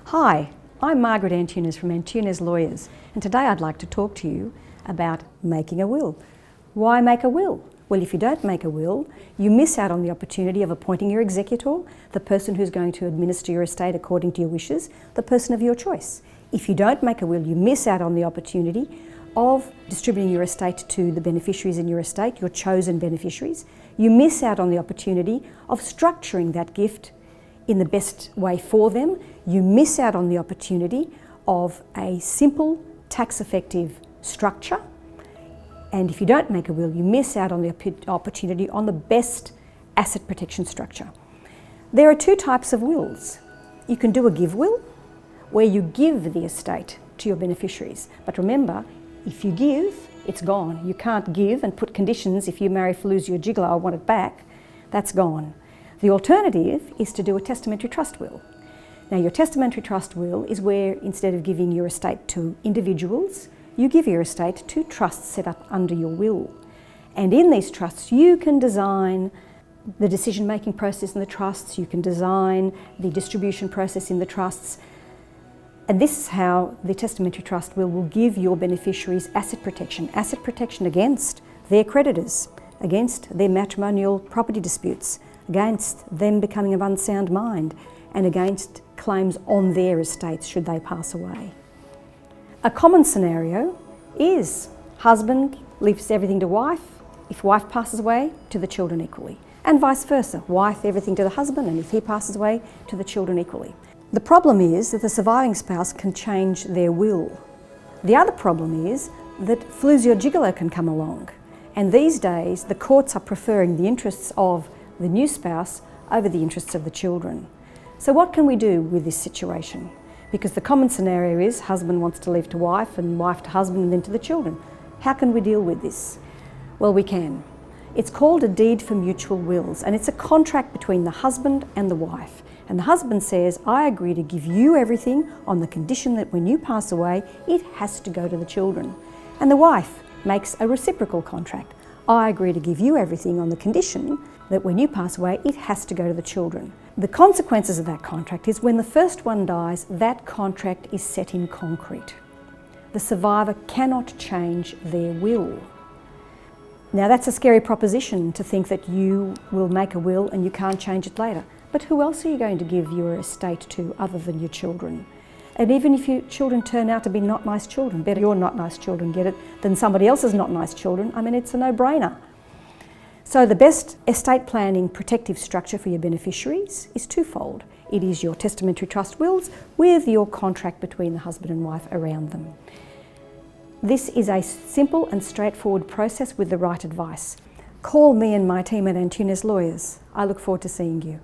Hi, I'm Margaret Antunes from Antunes Lawyers, and today I'd like to talk to you about making a will. Why make a will? Well, if you don't make a will, you miss out on the opportunity of appointing your executor, the person who's going to administer your estate according to your wishes, the person of your choice. If you don't make a will, you miss out on the opportunity of distributing your estate to the beneficiaries in your estate, your chosen beneficiaries. You miss out on the opportunity of structuring that gift in the best way for them. You miss out on the opportunity of a simple, tax-effective structure. And if you don't make a will, you miss out on the opportunity on the best asset protection structure. There are two types of wills. You can do a give will, where you give the estate to your beneficiaries. But remember, if you give, it's gone. You can't give and put conditions, if you marry Fallujah Gigolo, I want it back. That's gone. The alternative is to do a testamentary trust will. Now, your testamentary trust will is where, instead of giving your estate to individuals, you give your estate to trusts set up under your will. And in these trusts, you can design the decision-making process in the trusts, you can design the distribution process in the trusts. And this is how the testamentary trust will give your beneficiaries asset protection against their creditors, against their matrimonial property disputes, against them becoming of unsound mind, and against claims on their estates should they pass away. A common scenario is husband leaves everything to wife, if wife passes away, to the children equally, and vice versa, wife everything to the husband, and if he passes away, to the children equally. The problem is that the surviving spouse can change their will. The other problem is that Fallujah Gigolo can come along, and these days the courts are preferring the interests of the new spouse over the interests of the children. So what can we do with this situation? Because the common scenario is husband wants to leave to wife and wife to husband and then to the children. How can we deal with this? Well, we can. It's called a deed for mutual wills, and it's a contract between the husband and the wife. And the husband says, I agree to give you everything on the condition that when you pass away, it has to go to the children. And the wife makes a reciprocal contract. I agree to give you everything on the condition that when you pass away, it has to go to the children. The consequences of that contract is when the first one dies, that contract is set in concrete. The survivor cannot change their will. Now, that's a scary proposition, to think that you will make a will and you can't change it later. But who else are you going to give your estate to other than your children? And even if your children turn out to be not nice children, better your not nice children get it than somebody else's not nice children. I mean, it's a no-brainer. So the best estate planning protective structure for your beneficiaries is twofold. It is your testamentary trust wills with your contract between the husband and wife around them. This is a simple and straightforward process with the right advice. Call me and my team at Antunes Lawyers. I look forward to seeing you.